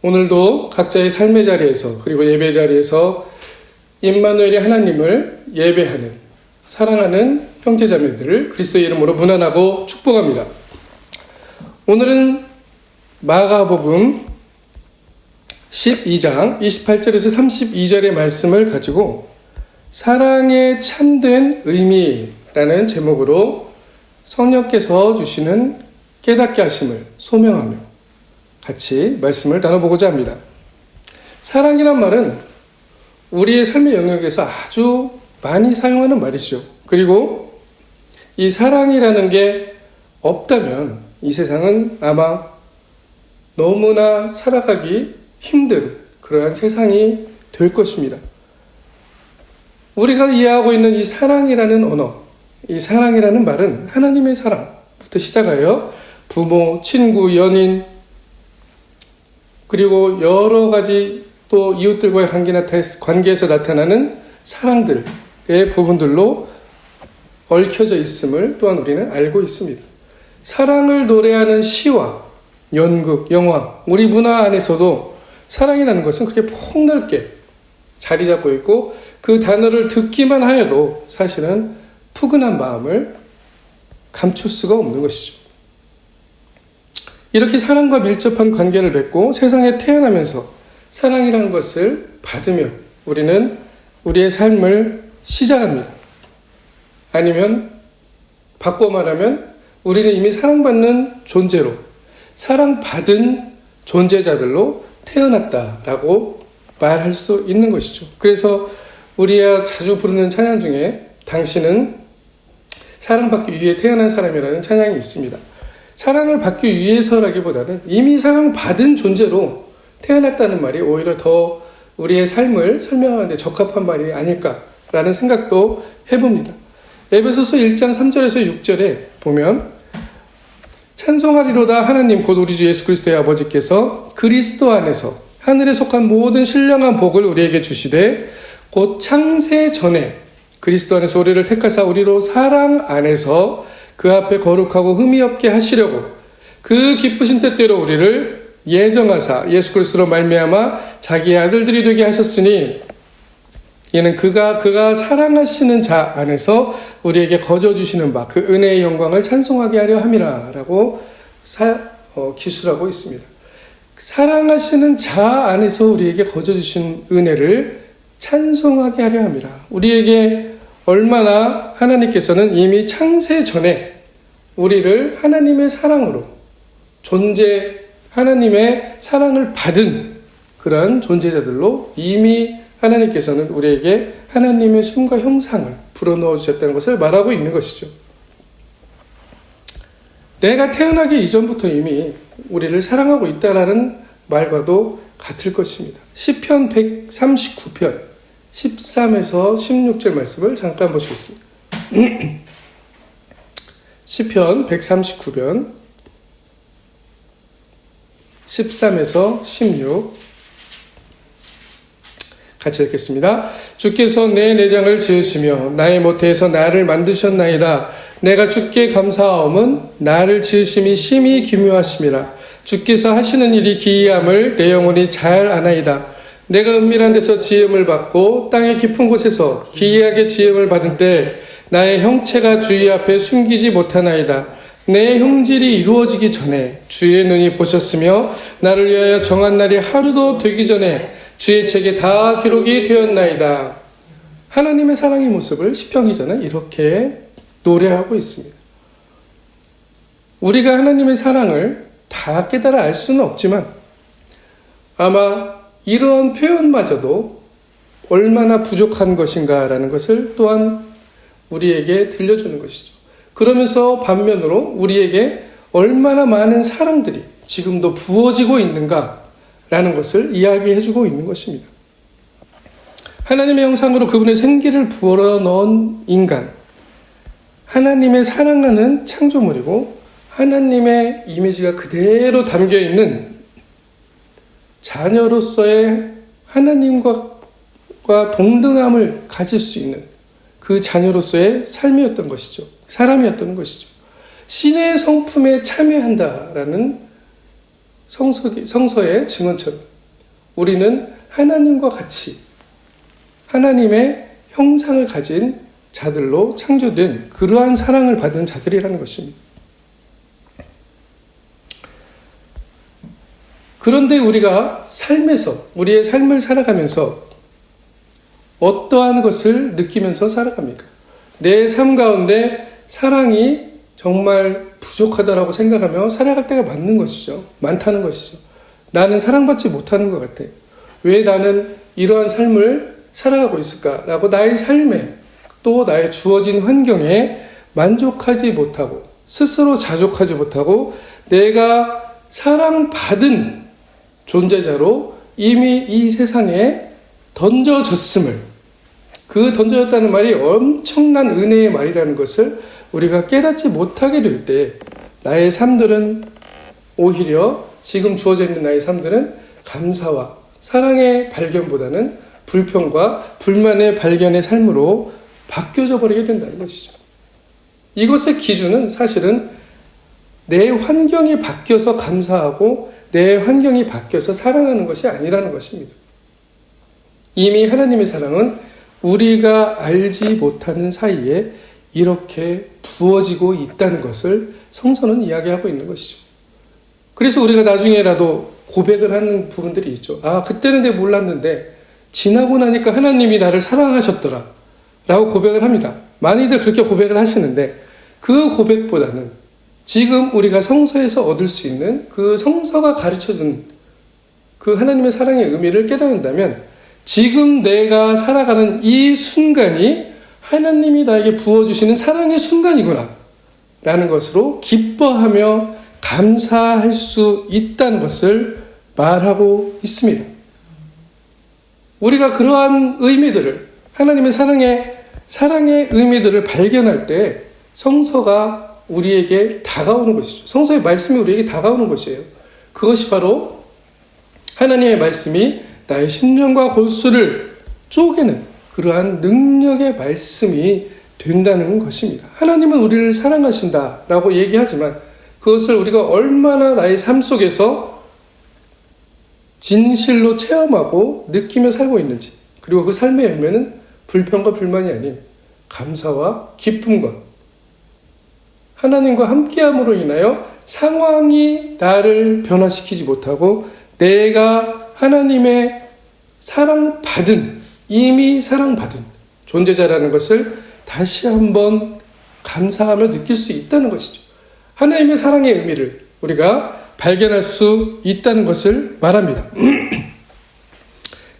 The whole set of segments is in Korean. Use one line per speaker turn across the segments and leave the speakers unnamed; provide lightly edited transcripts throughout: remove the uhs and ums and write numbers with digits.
오늘도 각자의 삶의 자리에서 그리고 예배 자리에서 임마누엘의 하나님을 예배하는 사랑하는 형제자매들을 그리스도의 이름으로 문안하고 축복합니다. 오늘은 마가복음 12장 28절에서 32절의 말씀을 가지고 사랑의 참된 의미라는 제목으로 성령께서 주시는 깨닫게 하심을 소명하며 같이 말씀을 나눠보고자 합니다. 사랑이란 말은 우리의 삶의 영역에서 아주 많이 사용하는 말이죠. 그리고 이 사랑이라는 게 없다면 이 세상은 아마 너무나 살아가기 힘든 그러한 세상이 될 것입니다. 우리가 이해하고 있는 이 사랑이라는 언어, 이 사랑이라는 말은 하나님의 사랑부터 시작하여 부모, 친구, 연인, 그리고 여러 가지 또 이웃들과의 관계에서 나타나는 사랑들의 부분들로 얽혀져 있음을 또한 우리는 알고 있습니다. 사랑을 노래하는 시와 연극, 영화, 우리 문화 안에서도 사랑이라는 것은 그렇게 폭넓게 자리 잡고 있고 그 단어를 듣기만 하여도 사실은 푸근한 마음을 감출 수가 없는 것이죠. 이렇게 사랑과 밀접한 관계를 맺고 세상에 태어나면서 사랑이라는 것을 받으며 우리는 우리의 삶을 시작합니다. 아니면 바꿔 말하면 우리는 이미 사랑받는 존재로 사랑받은 존재자들로 태어났다라고 말할 수 있는 것이죠. 그래서 우리가 자주 부르는 찬양 중에 당신은 사랑받기 위해 태어난 사람이라는 찬양이 있습니다. 사랑을 받기 위해서라기보다는 이미 사랑받은 존재로 태어났다는 말이 오히려 더 우리의 삶을 설명하는 데 적합한 말이 아닐까라는 생각도 해봅니다. 에베소서 1장 3절에서 6절에 보면 찬송하리로다 하나님 곧 우리 주 예수 그리스도의 아버지께서 그리스도 안에서 하늘에 속한 모든 신령한 복을 우리에게 주시되 곧 창세 전에 그리스도 안에서 우리를 택하사 우리로 사랑 안에서 그 앞에 거룩하고 흠이 없게 하시려고 그 기쁘신 뜻대로 우리를 예정하사 예수 그리스도로 말미암아 자기의 아들들이 되게 하셨으니 이는 그가 사랑하시는 자 안에서 우리에게 거저 주시는 바 그 은혜의 영광을 찬송하게 하려 함이라 라고 기술하고 있습니다. 사랑하시는 자 안에서 우리에게 거저 주신 은혜를 찬송하게 하려 함이라. 우리에게 얼마나 하나님께서는 이미 창세 전에 우리를 하나님의 사랑으로 하나님의 사랑을 받은 그런 존재자들로 이미 하나님께서는 우리에게 하나님의 숨과 형상을 불어넣어 주셨다는 것을 말하고 있는 것이죠. 내가 태어나기 이전부터 이미 우리를 사랑하고 있다라는 말과도 같을 것입니다. 시편 139편 13에서 16절 말씀을 잠깐 보시겠습니다. 시편 139편 13에서 16 같이 읽겠습니다. 주께서 내 내장을 지으시며 나의 모태에서 나를 만드셨나이다. 내가 주께 감사하옴은 나를 지으심이 심히 기묘하심이라. 주께서 하시는 일이 기이함을 내 영혼이 잘 아나이다. 내가 은밀한 데서 지음을 받고 땅의 깊은 곳에서 기이하게 지음을 받은 때 나의 형체가 주의 앞에 숨기지 못하나이다. 내 형질이 이루어지기 전에 주의 눈이 보셨으며 나를 위하여 정한 날이 하루도 되기 전에 주의 책에 다 기록이 되었나이다. 하나님의 사랑의 모습을 시편 기자는 이렇게 노래하고 있습니다. 우리가 하나님의 사랑을 다 깨달아 알 수는 없지만 아마 이러한 표현마저도 얼마나 부족한 것인가라는 것을 또한 우리에게 들려주는 것이죠. 그러면서 반면으로 우리에게 얼마나 많은 사랑들이 지금도 부어지고 있는가라는 것을 이야기해주고 있는 것입니다. 하나님의 형상으로 그분의 생기를 부어 넣은 인간, 하나님의 사랑하는 창조물이고 하나님의 이미지가 그대로 담겨있는 자녀로서의 하나님과 동등함을 가질 수 있는 그 자녀로서의 삶이었던 것이죠. 사람이었던 것이죠. 신의 성품에 참여한다라는 성서의 증언처럼 우리는 하나님과 같이 하나님의 형상을 가진 자들로 창조된 그러한 사랑을 받은 자들이라는 것입니다. 그런데 우리가 우리의 삶을 살아가면서 어떠한 것을 느끼면서 살아갑니까? 내 삶 가운데 사랑이 정말 부족하다라고 생각하며 살아갈 때가 많다는 것이죠. 나는 사랑받지 못하는 것 같아. 왜 나는 이러한 삶을 살아가고 있을까라고 나의 삶에 또 나의 주어진 환경에 만족하지 못하고 스스로 자족하지 못하고 내가 사랑받은 존재자로 이미 이 세상에 던져졌음을, 그 던져졌다는 말이 엄청난 은혜의 말이라는 것을 우리가 깨닫지 못하게 될 때 나의 삶들은 오히려 지금 주어져 있는 나의 삶들은 감사와 사랑의 발견보다는 불평과 불만의 발견의 삶으로 바뀌어져 버리게 된다는 것이죠. 이것의 기준은 사실은 내 환경이 바뀌어서 감사하고 내 환경이 바뀌어서 사랑하는 것이 아니라는 것입니다. 이미 하나님의 사랑은 우리가 알지 못하는 사이에 이렇게 부어지고 있다는 것을 성서는 이야기하고 있는 것이죠. 그래서 우리가 나중에라도 고백을 하는 부분들이 있죠. 그때는 내가 몰랐는데 지나고 나니까 하나님이 나를 사랑하셨더라 라고 고백을 합니다. 많이들 그렇게 고백을 하시는데 그 고백보다는 지금 우리가 성서에서 얻을 수 있는 그 성서가 가르쳐준 그 하나님의 사랑의 의미를 깨닫는다면 지금 내가 살아가는 이 순간이 하나님이 나에게 부어주시는 사랑의 순간이구나 라는 것으로 기뻐하며 감사할 수 있다는 것을 말하고 있습니다. 우리가 그러한 의미들을 하나님의 사랑의 의미들을 발견할 때 성서가 우리에게 다가오는 것이죠. 성서의 말씀이 우리에게 다가오는 것이에요. 그것이 바로 하나님의 말씀이 나의 심령과 골수를 쪼개는 그러한 능력의 말씀이 된다는 것입니다. 하나님은 우리를 사랑하신다라고 얘기하지만 그것을 우리가 얼마나 나의 삶 속에서 진실로 체험하고 느끼며 살고 있는지, 그리고 그 삶의 열매는 불평과 불만이 아닌 감사와 기쁨과 하나님과 함께함으로 인하여 상황이 나를 변화시키지 못하고 내가 하나님의 이미 사랑받은 존재자라는 것을 다시 한번 감사하며 느낄 수 있다는 것이죠. 하나님의 사랑의 의미를 우리가 발견할 수 있다는 것을 말합니다.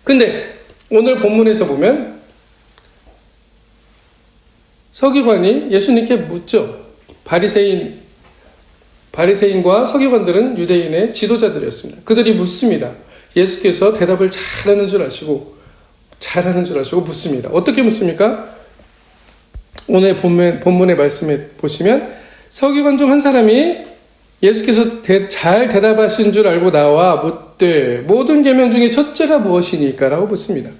근데 오늘 본문에서 보면 서기관이 예수님께 묻죠. 바리새인과 서기관들은 유대인의 지도자들이었습니다. 그들이 묻습니다. 예수께서 대답을 잘하는 줄 아시고 묻습니다. 어떻게 묻습니까? 오늘 본문의 말씀에 보시면 서기관 중 한 사람이 예수께서 잘 대답하신 줄 알고 나와 묻되 모든 계명 중에 첫째가 무엇이니까? 라고 묻습니다.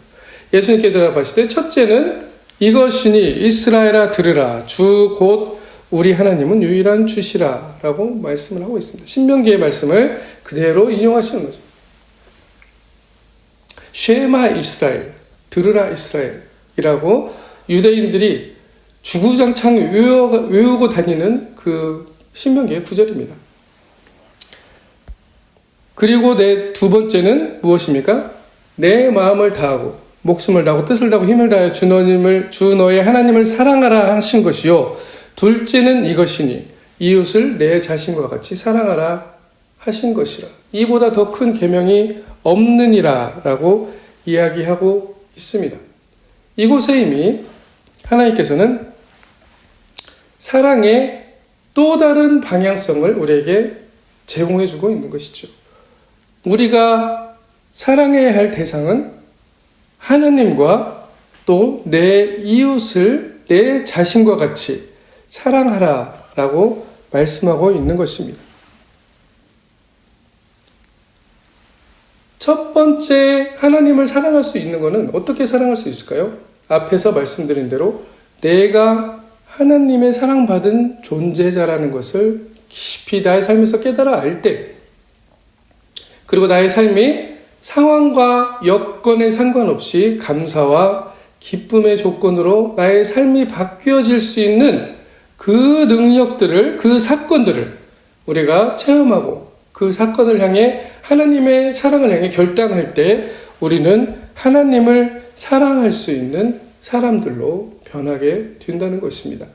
예수님께 대답하시되 첫째는 이것이니 이스라엘아 들으라 주 곧 우리 하나님은 유일한 주시라 라고 말씀을 하고 있습니다. 신명기의 말씀을 그대로 인용하시는 거죠. 쉐마 이스라엘, 들으라 이스라엘이라고 유대인들이 주구장창 외우고 다니는 그 신명기의 구절입니다. 그리고 내 두 번째는 무엇입니까? 내 마음을 다하고 목숨을 다하고 뜻을 다하고 힘을 다하여 주 너의 하나님을 사랑하라 하신 것이요. 둘째는 이것이니 이웃을 내 자신과 같이 사랑하라 하신 것이라. 이보다 더 큰 계명이 없느니라 라고 이야기하고 있습니다. 이곳에 이미 하나님께서는 사랑의 또 다른 방향성을 우리에게 제공해주고 있는 것이죠. 우리가 사랑해야 할 대상은 하나님과 또 내 이웃을 내 자신과 같이 사랑하라 라고 말씀하고 있는 것입니다. 첫 번째 하나님을 사랑할 수 있는 것은 어떻게 사랑할 수 있을까요? 앞에서 말씀드린 대로 내가 하나님의 사랑받은 존재자라는 것을 깊이 나의 삶에서 깨달아 알 때, 그리고 나의 삶이 상황과 여건에 상관없이 감사와 기쁨의 조건으로 나의 삶이 바뀌어질 수 있는 그 능력들을, 그 사건들을 우리가 체험하고 그 사건을 향해 하나님의 사랑을 향해 결단할 때 우리는 하나님을 사랑할 수 있는 사람들로 변하게 된다는 것입니다.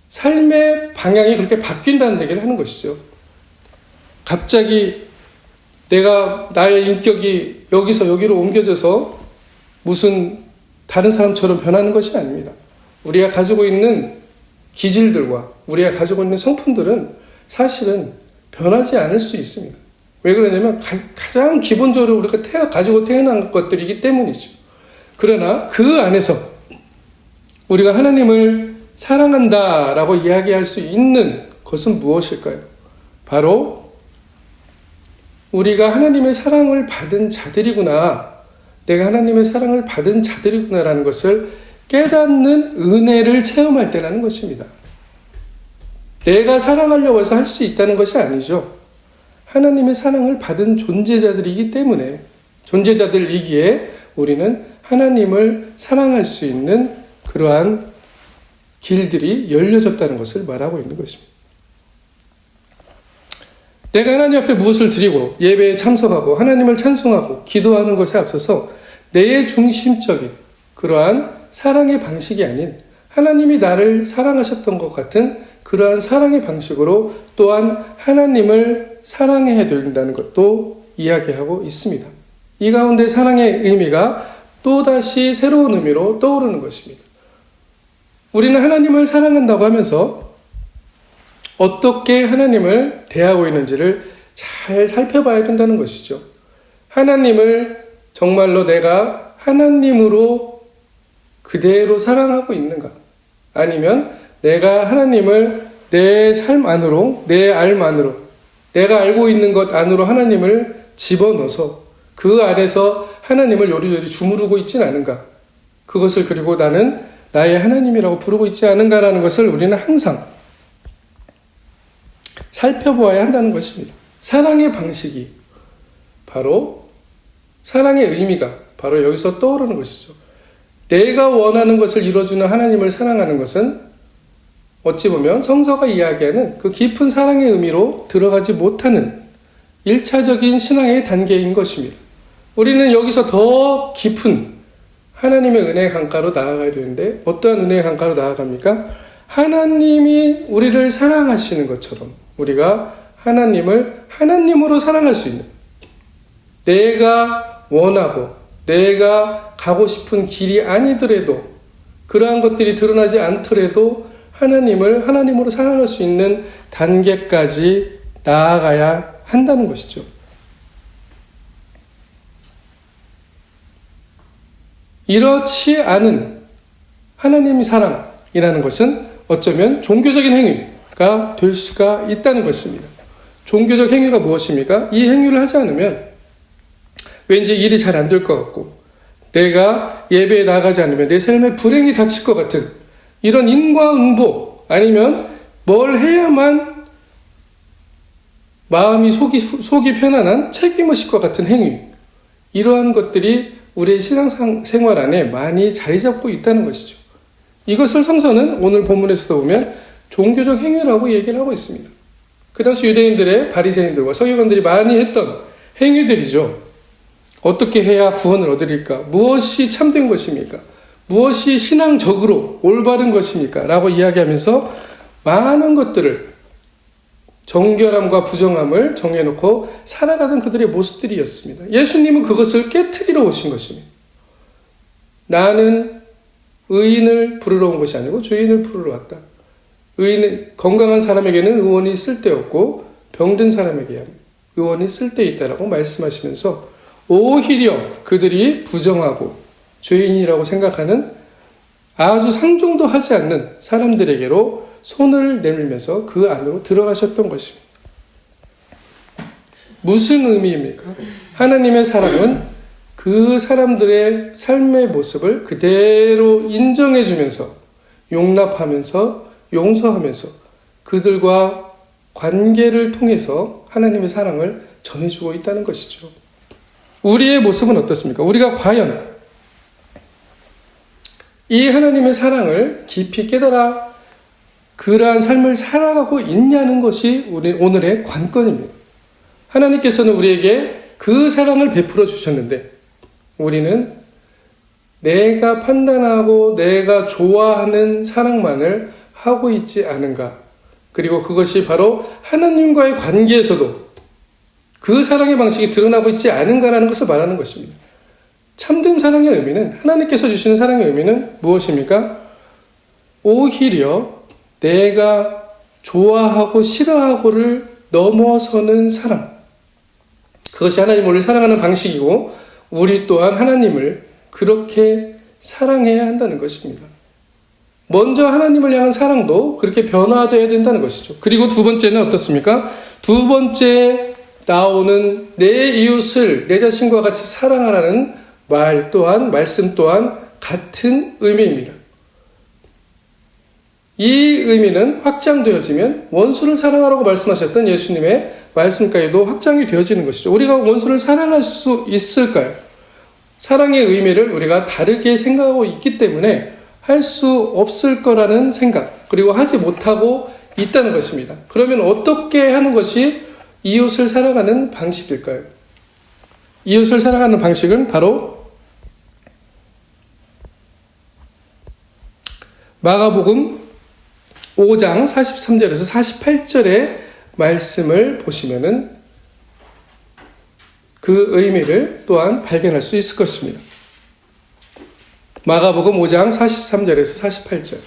삶의 방향이 그렇게 바뀐다는 얘기를 하는 것이죠. 갑자기 나의 인격이 여기서 여기로 옮겨져서 무슨 다른 사람처럼 변하는 것이 아닙니다. 우리가 가지고 있는 기질들과 우리가 가지고 있는 성품들은 사실은 변하지 않을 수 있습니다. 왜 그러냐면 가장 기본적으로 우리가 가지고 태어난 것들이기 때문이죠. 그러나 그 안에서 우리가 하나님을 사랑한다라고 이야기할 수 있는 것은 무엇일까요? 바로 우리가 하나님의 사랑을 받은 자들이구나, 내가 하나님의 사랑을 받은 자들이구나라는 것을 깨닫는 은혜를 체험할 때라는 것입니다. 내가 사랑하려고 해서 할 수 있다는 것이 아니죠. 하나님의 사랑을 받은 존재자들이기 때문에, 존재자들이기에 우리는 하나님을 사랑할 수 있는 그러한 길들이 열려졌다는 것을 말하고 있는 것입니다. 내가 하나님 앞에 무엇을 드리고 예배에 참석하고 하나님을 찬송하고 기도하는 것에 앞서서 내 중심적인 그러한 사랑의 방식이 아닌 하나님이 나를 사랑하셨던 것 같은 그러한 사랑의 방식으로 또한 하나님을 사랑해야 된다는 것도 이야기하고 있습니다. 이 가운데 사랑의 의미가 또다시 새로운 의미로 떠오르는 것입니다. 우리는 하나님을 사랑한다고 하면서 어떻게 하나님을 대하고 있는지를 잘 살펴봐야 된다는 것이죠. 하나님을 정말로 내가 하나님으로 그대로 사랑하고 있는가? 아니면 내가 하나님을 내 삶 안으로, 내 삶 안으로, 내가 알고 있는 것 안으로 하나님을 집어넣어서 그 안에서 하나님을 요리조리 주무르고 있진 않은가? 그것을 그리고 나는 나의 하나님이라고 부르고 있지 않은가라는 것을 우리는 항상 살펴보아야 한다는 것입니다. 사랑의 방식이 바로 사랑의 의미가 바로 여기서 떠오르는 것이죠. 내가 원하는 것을 이루어주는 하나님을 사랑하는 것은 어찌 보면 성서가 이야기하는 그 깊은 사랑의 의미로 들어가지 못하는 1차적인 신앙의 단계인 것입니다. 우리는 여기서 더 깊은 하나님의 은혜의 강가로 나아가야 되는데 어떠한 은혜의 강가로 나아갑니까? 하나님이 우리를 사랑하시는 것처럼 우리가 하나님을 하나님으로 사랑할 수 있는, 내가 원하고 내가 가고 싶은 길이 아니더라도 그러한 것들이 드러나지 않더라도 하나님을 하나님으로 사랑할 수 있는 단계까지 나아가야 한다는 것이죠. 이렇지 않은 하나님의 사랑이라는 것은 어쩌면 종교적인 행위가 될 수가 있다는 것입니다. 종교적 행위가 무엇입니까? 이 행위를 하지 않으면 왠지 일이 잘 안 될 것 같고 내가 예배에 나가지 않으면 내 삶에 불행이 닥칠 것 같은 이런 인과응보 아니면 뭘 해야만 마음이 속이 편안한 책임의식 것 같은 행위, 이러한 것들이 우리의 신앙생활 안에 많이 자리 잡고 있다는 것이죠. 이것을 성서는 오늘 본문에서도 보면 종교적 행위라고 얘기를 하고 있습니다. 그 당시 유대인들의 바리새인들과 서기관들이 많이 했던 행위들이죠. 어떻게 해야 구원을 얻으릴까? 무엇이 참된 것입니까? 무엇이 신앙적으로 올바른 것입니까? 라고 이야기하면서 많은 것들을 정결함과 부정함을 정해놓고 살아가던 그들의 모습들이었습니다. 예수님은 그것을 깨트리러 오신 것입니다. 나는 의인을 부르러 온 것이 아니고 죄인을 부르러 왔다. 건강한 사람에게는 의원이 쓸데없고 병든 사람에게 의원이 쓸데있다라고 말씀하시면서 오히려 그들이 부정하고 죄인이라고 생각하는 아주 상종도 하지 않는 사람들에게로 손을 내밀면서 그 안으로 들어가셨던 것입니다. 무슨 의미입니까? 하나님의 사랑은 그 사람들의 삶의 모습을 그대로 인정해주면서 용납하면서 용서하면서 그들과 관계를 통해서 하나님의 사랑을 전해주고 있다는 것이죠. 우리의 모습은 어떻습니까? 우리가 과연 이 하나님의 사랑을 깊이 깨달아 그러한 삶을 살아가고 있냐는 것이 우리 오늘의 관건입니다. 하나님께서는 우리에게 그 사랑을 베풀어 주셨는데 우리는 내가 판단하고 내가 좋아하는 사랑만을 하고 있지 않은가? 그리고 그것이 바로 하나님과의 관계에서도 그 사랑의 방식이 드러나고 있지 않은가라는 것을 말하는 것입니다. 참된 사랑의 의미는, 하나님께서 주시는 사랑의 의미는 무엇입니까? 오히려 내가 좋아하고 싫어하고를 넘어서는 사랑. 그것이 하나님을 우리를 사랑하는 방식이고 우리 또한 하나님을 그렇게 사랑해야 한다는 것입니다. 먼저 하나님을 향한 사랑도 그렇게 변화되어야 된다는 것이죠. 그리고 두 번째는 어떻습니까? 두 번째 나오는 내 이웃을 내 자신과 같이 사랑하라는 말 또한, 말씀 또한 같은 의미입니다. 이 의미는 확장되어지면 원수를 사랑하라고 말씀하셨던 예수님의 말씀까지도 확장이 되어지는 것이죠. 우리가 원수를 사랑할 수 있을까요? 사랑의 의미를 우리가 다르게 생각하고 있기 때문에 할 수 없을 거라는 생각, 그리고 하지 못하고 있다는 것입니다. 그러면 어떻게 하는 것이 이웃을 사랑하는 방식일까요? 이웃을 사랑하는 방식은 바로 마가복음 5장 43절에서 48절의 말씀을 보시면은 그 의미를 또한 발견할 수 있을 것입니다. 마가복음 5장 43절에서 48절.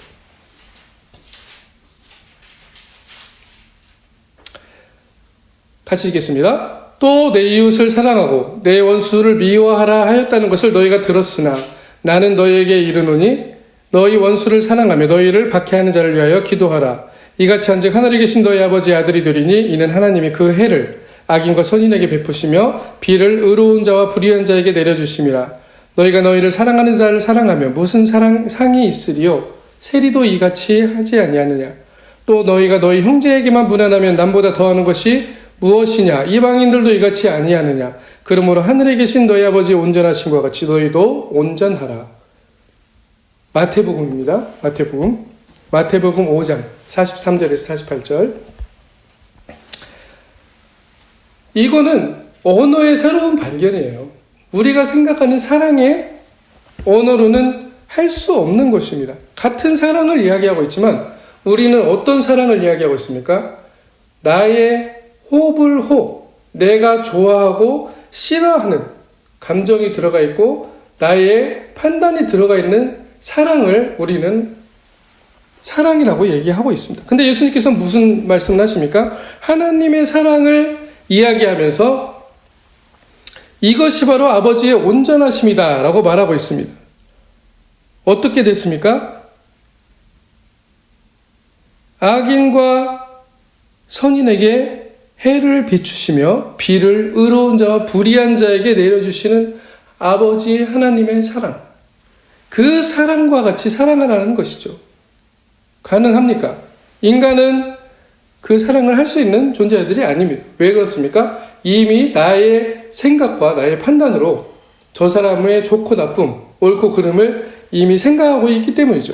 같이 읽겠습니다. 또 내 이웃을 사랑하고 내 원수를 미워하라 하였다는 것을 너희가 들었으나 나는 너희에게 이르노니 너희 원수를 사랑하며 너희를 박해하는 자를 위하여 기도하라. 이같이 한즉 하늘에 계신 너희 아버지의 아들이 되리니 이는 하나님이 그 해를 악인과 선인에게 베푸시며 비를 의로운 자와 불의한 자에게 내려주심이라. 너희가 너희를 사랑하는 자를 사랑하며 무슨 상이 있으리요? 세리도 이같이 하지 아니하느냐? 또 너희가 너희 형제에게만 무난하면 남보다 더하는 것이 무엇이냐? 이방인들도 이같이 아니하느냐? 그러므로 하늘에 계신 너희 아버지 온전하신 것 같이 너희도 온전하라. 마태복음입니다. 마태복음 5장 43절에서 48절. 이거는 언어의 새로운 발견이에요. 우리가 생각하는 사랑의 언어로는 할 수 없는 것입니다. 같은 사랑을 이야기하고 있지만 우리는 어떤 사랑을 이야기하고 있습니까? 나의 호불호, 내가 좋아하고 싫어하는 감정이 들어가 있고 나의 판단이 들어가 있는 사랑을 우리는 사랑이라고 얘기하고 있습니다. 근데 예수님께서 무슨 말씀을 하십니까? 하나님의 사랑을 이야기하면서 이것이 바로 아버지의 온전하심이다 라고 말하고 있습니다. 어떻게 됐습니까? 악인과 선인에게 해를 비추시며 비를 의로운 자와 불의한 자에게 내려주시는 아버지 하나님의 사랑. 그 사랑과 같이 사랑하라는 것이죠. 가능합니까? 인간은 그 사랑을 할 수 있는 존재들이 아닙니다. 왜 그렇습니까? 이미 나의 생각과 나의 판단으로 저 사람의 좋고 나쁨, 옳고 그름을 이미 생각하고 있기 때문이죠.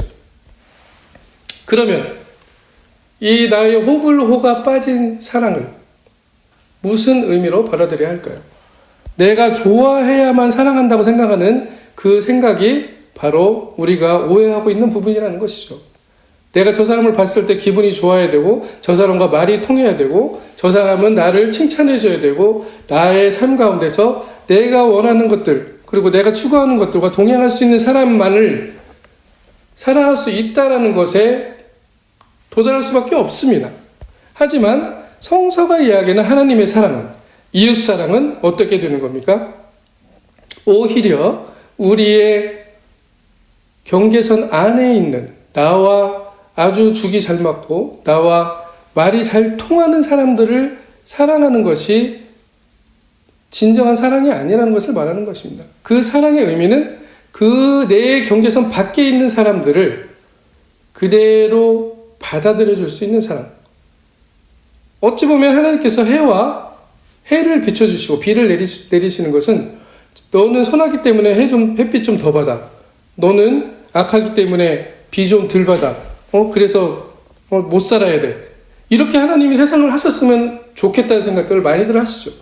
그러면 이 나의 호불호가 빠진 사랑을 무슨 의미로 받아들여야 할까요? 내가 좋아해야만 사랑한다고 생각하는 그 생각이 바로 우리가 오해하고 있는 부분이라는 것이죠. 내가 저 사람을 봤을 때 기분이 좋아야 되고 저 사람과 말이 통해야 되고 저 사람은 나를 칭찬해 줘야 되고 나의 삶 가운데서 내가 원하는 것들 그리고 내가 추구하는 것들과 동행할 수 있는 사람만을 사랑할 수 있다는 것에 도달할 수밖에 없습니다. 하지만 성서가 이야기하는 하나님의 사랑은, 이웃 사랑은 어떻게 되는 겁니까? 오히려 우리의 경계선 안에 있는 나와 아주 죽이 잘 맞고 나와 말이 잘 통하는 사람들을 사랑하는 것이 진정한 사랑이 아니라는 것을 말하는 것입니다. 그 사랑의 의미는 그 내 경계선 밖에 있는 사람들을 그대로 받아들여 줄 수 있는 사랑. 어찌 보면 하나님께서 해를 비춰주시고 비를 내리시는 것은 너는 선하기 때문에 햇빛 좀 더 받아. 너는 악하기 때문에 비 좀 덜 받아. 그래서 못 살아야 돼. 이렇게 하나님이 세상을 하셨으면 좋겠다는 생각들을 많이들 하시죠.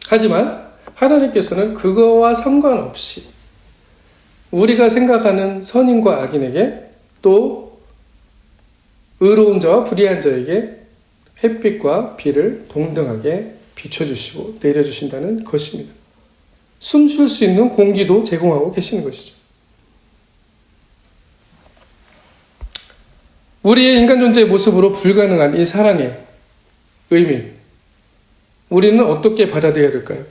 하지만 하나님께서는 그거와 상관없이 우리가 생각하는 선인과 악인에게 또 의로운 자와 불의한 자에게 햇빛과 비를 동등하게 비춰주시고 내려주신다는 것입니다. 숨 쉴 수 있는 공기도 제공하고 계시는 것이죠. 우리의 인간 존재의 모습으로 불가능한 이 사랑의 의미, 우리는 어떻게 받아들여야 될까요?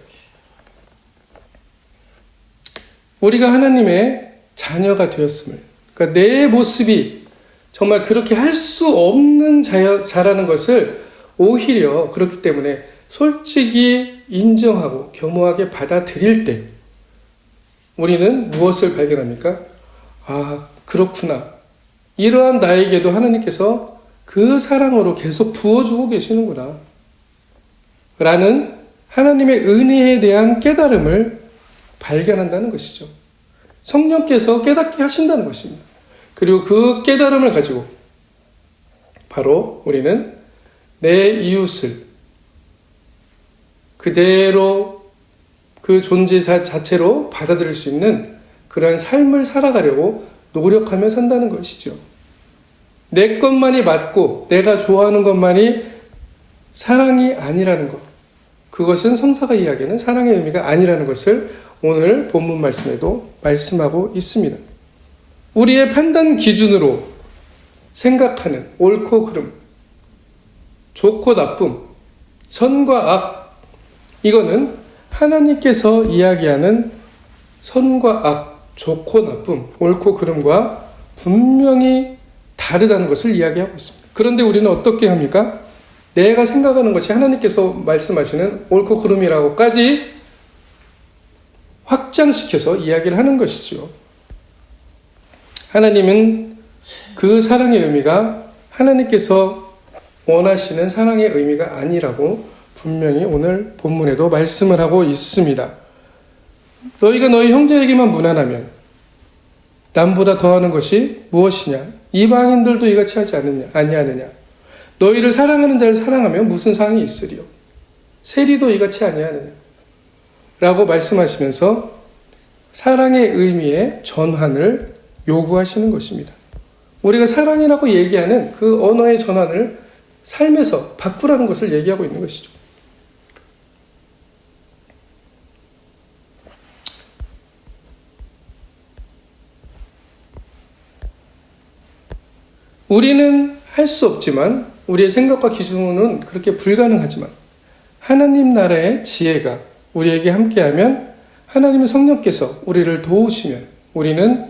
우리가 하나님의 자녀가 되었음을, 그러니까 내 모습이 정말 그렇게 할 수 없는 자라는 것을 오히려 그렇기 때문에 솔직히 인정하고 겸허하게 받아들일 때 우리는 무엇을 발견합니까? 아, 그렇구나. 이러한 나에게도 하나님께서 그 사랑으로 계속 부어주고 계시는구나. 라는 하나님의 은혜에 대한 깨달음을 발견한다는 것이죠. 성령께서 깨닫게 하신다는 것입니다. 그리고 그 깨달음을 가지고 바로 우리는 내 이웃을 그대로 그 존재 자체로 받아들일 수 있는 그러한 삶을 살아가려고 노력하며 산다는 것이죠. 내 것만이 맞고 내가 좋아하는 것만이 사랑이 아니라는 것. 그것은 성사가 이야기하는 사랑의 의미가 아니라는 것을 오늘 본문 말씀에도 말씀하고 있습니다. 우리의 판단 기준으로 생각하는 옳고 그름, 좋고 나쁨, 선과 악, 이거는 하나님께서 이야기하는 선과 악, 좋고 나쁨, 옳고 그름과 분명히 다르다는 것을 이야기하고 있습니다. 그런데 우리는 어떻게 합니까? 내가 생각하는 것이 하나님께서 말씀하시는 옳고 그름이라고까지 확장시켜서 이야기를 하는 것이죠. 하나님은 그 사랑의 의미가 하나님께서 원하시는 사랑의 의미가 아니라고 분명히 오늘 본문에도 말씀을 하고 있습니다. 너희가 너희 형제에게만 무난하면 남보다 더하는 것이 무엇이냐? 이방인들도 이같이 하지 아니하느냐? 너희를 사랑하는 자를 사랑하면 무슨 상이 있으리요? 세리도 이같이 아니하느냐? 라고 말씀하시면서 사랑의 의미의 전환을 요구하시는 것입니다. 우리가 사랑이라고 얘기하는 그 언어의 전환을 삶에서 바꾸라는 것을 얘기하고 있는 것이죠. 우리는 할 수 없지만 우리의 생각과 기준은 그렇게 불가능하지만 하나님 나라의 지혜가 우리에게 함께하면 하나님의 성령께서 우리를 도우시면 우리는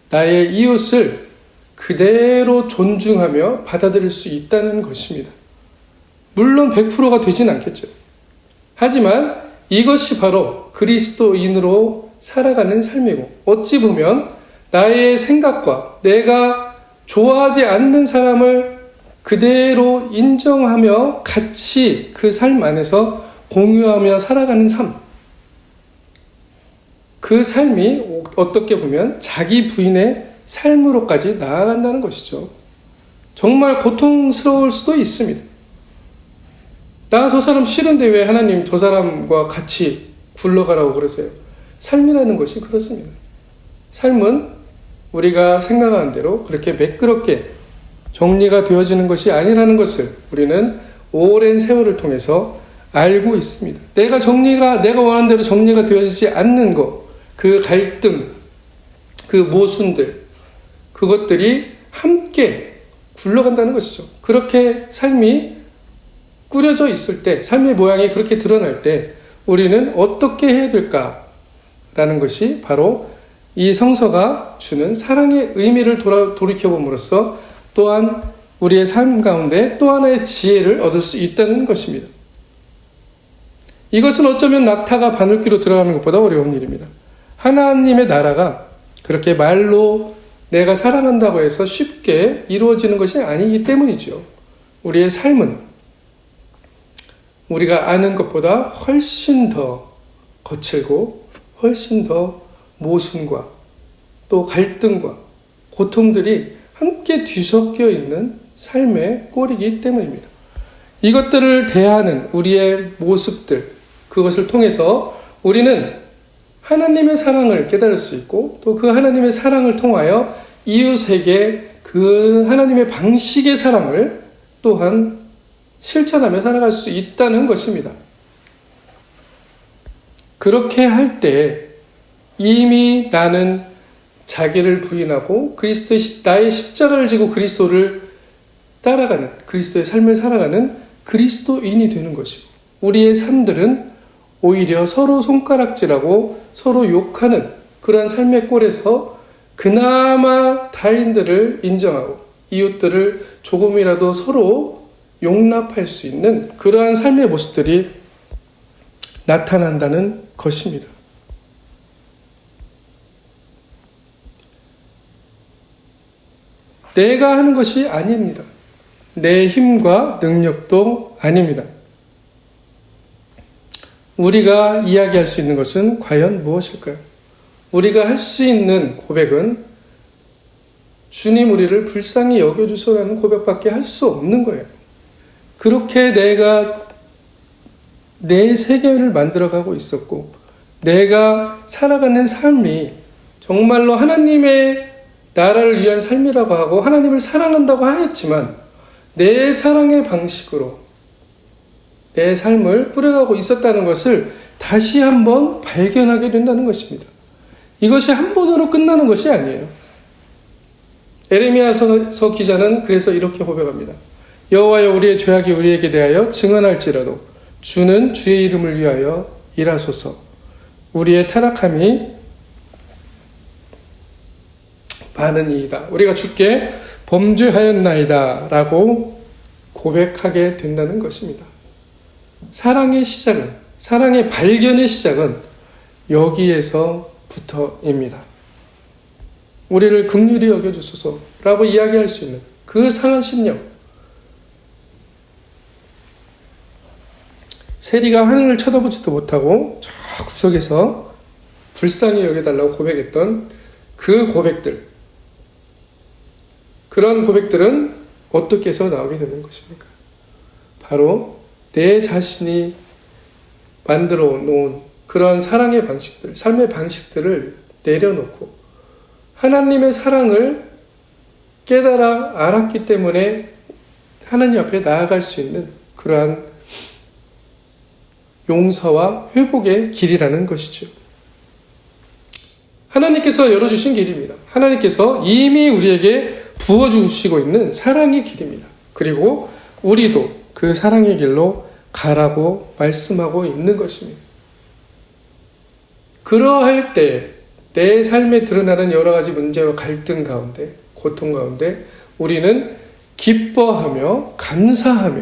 나의 이웃을 그대로 존중하며 받아들일 수 있다는 것입니다. 물론 100%가 되진 않겠죠. 하지만 이것이 바로 그리스도인으로 살아가는 삶이고 어찌 보면 나의 생각과 내가 좋아하지 않는 사람을 그대로 인정하며 같이 그 삶 안에서 공유하며 살아가는 삶. 그 삶이 어떻게 보면 자기 부인의 삶으로까지 나아간다는 것이죠. 정말 고통스러울 수도 있습니다. 나 저 사람 싫은데 왜 하나님 저 사람과 같이 굴러가라고 그러세요? 삶이라는 것이 그렇습니다. 삶은 우리가 생각하는 대로 그렇게 매끄럽게 정리가 되어지는 것이 아니라는 것을 우리는 오랜 세월을 통해서 알고 있습니다. 내가 원하는 대로 정리가 되어지지 않는 것, 그 갈등, 그 모순들, 그것들이 함께 굴러간다는 것이죠. 그렇게 삶이 꾸려져 있을 때, 삶의 모양이 그렇게 드러날 때 우리는 어떻게 해야 될까라는 것이 바로 이 성서가 주는 사랑의 의미를 돌이켜봄으로써 또한 우리의 삶 가운데 또 하나의 지혜를 얻을 수 있다는 것입니다. 이것은 어쩌면 낙타가 바늘귀로 들어가는 것보다 어려운 일입니다. 하나님의 나라가 그렇게 말로 내가 사랑한다고 해서 쉽게 이루어지는 것이 아니기 때문이죠. 우리의 삶은 우리가 아는 것보다 훨씬 더 거칠고 훨씬 더 모순과 또 갈등과 고통들이 함께 뒤섞여 있는 삶의 꼴이기 때문입니다. 이것들을 대하는 우리의 모습들, 그것을 통해서 우리는 하나님의 사랑을 깨달을 수 있고 또 그 하나님의 사랑을 통하여 이웃에게 그 하나님의 방식의 사랑을 또한 실천하며 살아갈 수 있다는 것입니다. 그렇게 할 때 이미 나는 자기를 부인하고 그리스도의 나의 십자가를 지고 그리스도를 따라가는, 그리스도의 삶을 살아가는 그리스도인이 되는 것이고, 우리의 삶들은 오히려 서로 손가락질하고 서로 욕하는 그러한 삶의 꼴에서 그나마 타인들을 인정하고 이웃들을 조금이라도 서로 용납할 수 있는 그러한 삶의 모습들이 나타난다는 것입니다. 내가 하는 것이 아닙니다. 내 힘과 능력도 아닙니다. 우리가 이야기할 수 있는 것은 과연 무엇일까요? 우리가 할 수 있는 고백은 주님 우리를 불쌍히 여겨주소라는 고백밖에 할 수 없는 거예요. 그렇게 내가 내 세계를 만들어가고 있었고 내가 살아가는 삶이 정말로 하나님의 나라를 위한 삶이라고 하고 하나님을 사랑한다고 하였지만 내 사랑의 방식으로 내 삶을 꾸려가고 있었다는 것을 다시 한번 발견하게 된다는 것입니다. 이것이 한 번으로 끝나는 것이 아니에요. 에레미야서 기자는 그래서 이렇게 고백합니다. 여호와여 우리의 죄악이 우리에게 대하여 증언할지라도 주는 주의 이름을 위하여 일하소서. 우리의 타락함이 많으니이다. 우리가 주께 범죄하였나이다 라고 고백하게 된다는 것입니다. 사랑의 시작은, 사랑의 발견의 시작은 여기에서부터입니다. 우리를 긍휼히 여겨주소서라고 이야기할 수 있는 그 상한 심령. 세리가 하늘을 쳐다보지도 못하고 저 구석에서 불쌍히 여겨달라고 고백했던 그 고백들, 그런 고백들은 어떻게 해서 나오게 되는 것입니까? 바로 내 자신이 만들어 놓은 그런 사랑의 방식들, 삶의 방식들을 내려놓고 하나님의 사랑을 깨달아 알았기 때문에 하나님 앞에 나아갈 수 있는 그러한 용서와 회복의 길이라는 것이죠. 하나님께서 열어주신 길입니다. 하나님께서 이미 우리에게 부어주시고 있는 사랑의 길입니다. 그리고 우리도 그 사랑의 길로 가라고 말씀하고 있는 것입니다. 그러할 때 내 삶에 드러나는 여러 가지 문제와 갈등 가운데, 고통 가운데 우리는 기뻐하며 감사하며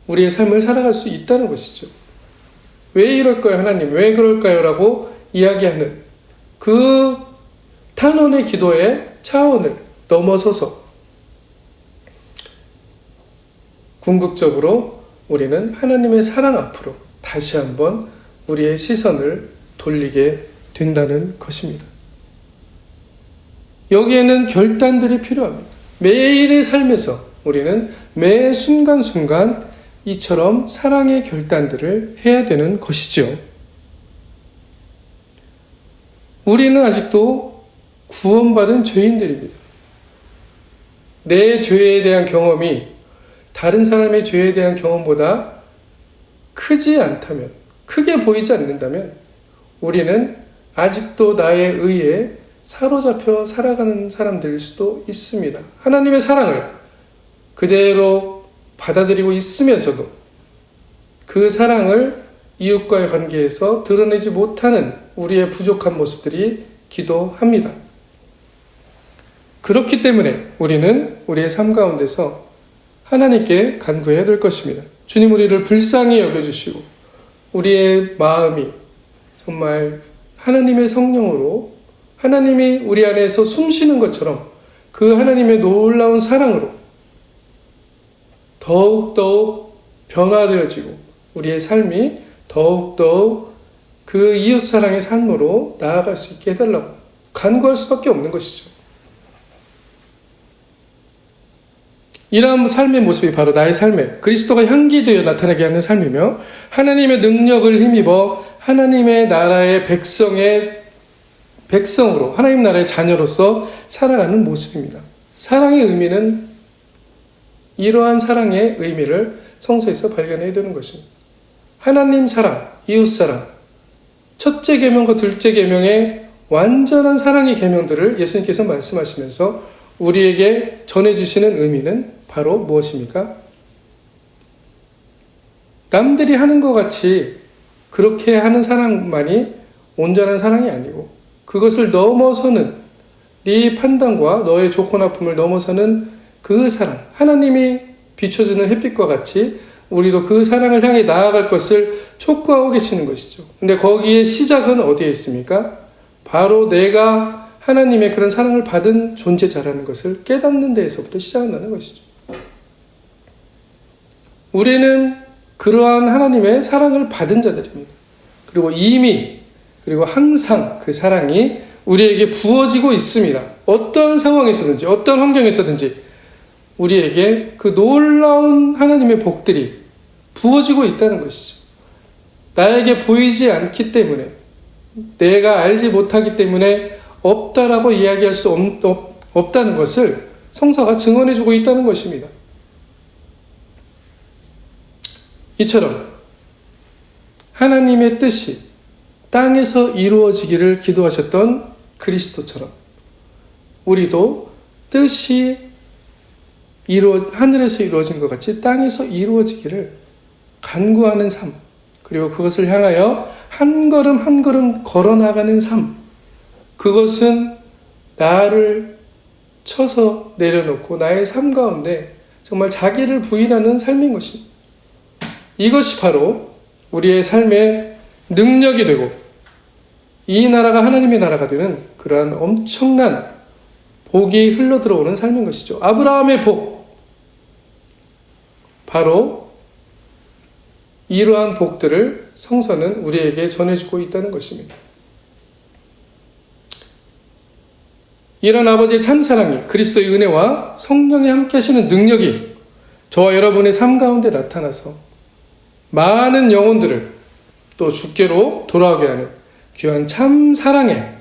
우리의 삶을 살아갈 수 있다는 것이죠. 왜 이럴까요, 하나님? 왜 그럴까요? 라고 이야기하는 그 탄원의 기도의 차원을 넘어서서 궁극적으로 우리는 하나님의 사랑 앞으로 다시 한번 우리의 시선을 돌리게 된다는 것입니다. 여기에는 결단들이 필요합니다. 매일의 삶에서 우리는 매 순간순간 이처럼 사랑의 결단들을 해야 되는 것이죠. 우리는 아직도 구원받은 죄인들입니다. 내 죄에 대한 경험이 다른 사람의 죄에 대한 경험보다 크지 않다면, 크게 보이지 않는다면 우리는 아직도 나의 의에 사로잡혀 살아가는 사람들일 수도 있습니다. 하나님의 사랑을 그대로 받아들이고 있으면서도 그 사랑을 이웃과의 관계에서 드러내지 못하는 우리의 부족한 모습들이 기도합니다. 그렇기 때문에 우리는 우리의 삶 가운데서 하나님께 간구해야 될 것입니다. 주님 우리를 불쌍히 여겨주시고 우리의 마음이 정말 하나님의 성령으로 하나님이 우리 안에서 숨쉬는 것처럼 그 하나님의 놀라운 사랑으로 더욱더욱 변화되어지고 우리의 삶이 더욱더욱 그 이웃사랑의 삶으로 나아갈 수 있게 해달라고 간구할 수밖에 없는 것이죠. 이러한 삶의 모습이 바로 나의 삶에 그리스도가 향기되어 나타나게 하는 삶이며 하나님의 능력을 힘입어 하나님의 나라의 백성으로 하나님 나라의 자녀로서 살아가는 모습입니다. 사랑의 의미는 이러한 사랑의 의미를 성서에서 발견해야 되는 것입니다. 하나님 사랑, 이웃 사랑, 첫째 계명과 둘째 계명의 완전한 사랑의 계명들을 예수님께서 말씀하시면서 우리에게 전해주시는 의미는 바로 무엇입니까? 남들이 하는 것 같이 그렇게 하는 사랑만이 온전한 사랑이 아니고 그것을 넘어서는 네 판단과 너의 좋고 나쁨을 넘어서는 그 사랑, 하나님이 비춰주는 햇빛과 같이 우리도 그 사랑을 향해 나아갈 것을 촉구하고 계시는 것이죠. 근데 거기에 시작은 어디에 있습니까? 바로 내가 하나님의 그런 사랑을 받은 존재자라는 것을 깨닫는 데에서부터 시작한다는 것이죠. 우리는 그러한 하나님의 사랑을 받은 자들입니다. 그리고 항상 그 사랑이 우리에게 부어지고 있습니다. 어떤 상황에서든지 어떤 환경에서든지 우리에게 그 놀라운 하나님의 복들이 부어지고 있다는 것이죠. 나에게 보이지 않기 때문에 내가 알지 못하기 때문에 없다라고 이야기할 수 없다는 것을 성서가 증언해주고 있다는 것입니다. 이처럼 하나님의 뜻이 땅에서 이루어지기를 기도하셨던 그리스도처럼 우리도 뜻이 하늘에서 이루어진 것 같이 땅에서 이루어지기를 간구하는 삶, 그리고 그것을 향하여 한 걸음 한 걸음 걸어나가는 삶, 그것은 나를 쳐서 내려놓고 나의 삶 가운데 정말 자기를 부인하는 삶인 것입니다. 이것이 바로 우리의 삶의 능력이 되고 이 나라가 하나님의 나라가 되는 그러한 엄청난 복이 흘러들어오는 삶인 것이죠. 아브라함의 복, 바로 이러한 복들을 성서는 우리에게 전해주고 있다는 것입니다. 이런 아버지의 참사랑이 그리스도의 은혜와 성령이 함께 하시는 능력이 저와 여러분의 삶 가운데 나타나서 많은 영혼들을 또 주께로 돌아오게 하는 귀한 참사랑의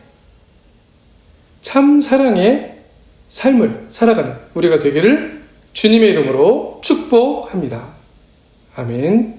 삶을 살아가는 우리가 되기를 주님의 이름으로 축복합니다. 아멘.